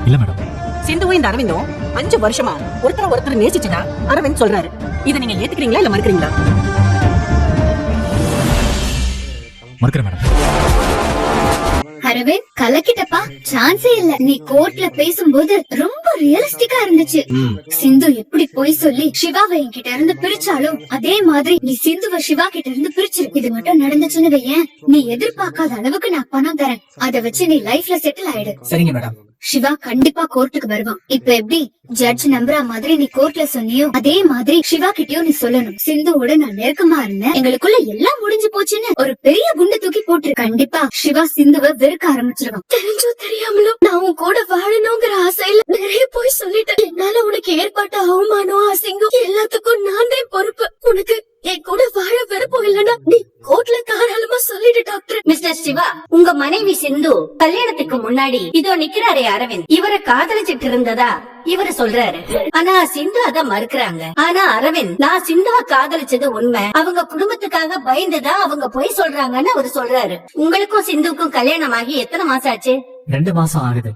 இல்ல மேடம். சிந்துவும் இந்த அரவிந்தும் 5 வருஷமா ஒருத்தர் நேசிச்சுட்டா அரவிந்த் சொல்றாரு. இதை நீங்க ஏத்துக்கிறீங்களா இல்ல மறுக்கிறீங்களா? மறுக்கிறேன் மேடம். அரவிந்த் கலக்கிட்டப்பா, சான்ஸே இல்ல. நீ கோர்ட்ல பேசும்போது ரொம்ப ரியலிஸ்டிக்கா இருந்துச்சு. சிந்து எப்படி போய் சொல்லி சிவாவை என்கிட்ட இருந்து பிரிச்சாலும் அதே மாதிரி நீ சிந்துவ சிவா கிட்ட இருந்து பிரிச்சிரு. இது மட்டும் நடந்துச்சுன்னு வையேன், நீ எதிர்பார்க்காத அளவுக்கு நான் பணம் தரேன். அத வச்சு நீ லைஃப்ல செட்டில் ஆயிடு. சரிங்க மேடம். சிவா கண்டிப்பா கோர்ட்டுக்கு வருவான். இப்ப எப்படி ஜட்ஜ் நம்புற மாதிரி நீ கோர்ட்ல சொன்னியோ அதே மாதிரி சிவா கிட்டயும் நீ சொல்லணும். சிந்துவோட நான் நெருக்கமா இருந்தேன், எங்களுக்குள்ள எல்லாம் முடிஞ்சு போச்சுன்னு ஒரு பெரிய குண்டு தூக்கி போட்டு. கண்டிப்பா சிவா சிந்துவ வெறுக்க ஆரம்பிச்சிருவான். தெரிஞ்சோ தெரியாமலோ நான் உன் கூட வாழணுங்கிற ஆசையில நிறைய போய் சொல்லிட்டேன். என்னால உனக்கு ஏற்பட்ட அவமானம் அசிங்கம் எல்லாத்துக்கும் நான் தான் பொறுப்பு. உனக்கு என் கூட வாழ விருப்பம் இல்லன்னா நீ கோர்ட்ல தாராளமா சொல்லிடு டாக்டர். மிஸ்டர் சிவா, உங்க மனைவி சிந்து கல்யாணத்துக்கு முன்னாடி இதோ நிக்கிறாரே அரவிந்த், இவரை காதலிச்சிட்டு இருந்ததா இவரு சொல்றாரு. ஆனா சிந்து அத மறுக்கிறாங்க. ஆனா அரவிந்த், நான் சிந்துவ காதலிச்சது உண்மை, அவங்க குடும்பத்துக்காக பயந்துதான் அவங்க போய் சொல்றாங்கன்னு அவரு சொல்றாரு. உங்களுக்கும் சிந்துவுக்கும் கல்யாணம் ஆகி எத்தனை மாசம் ஆச்சு? 2 மாசம் ஆகுது.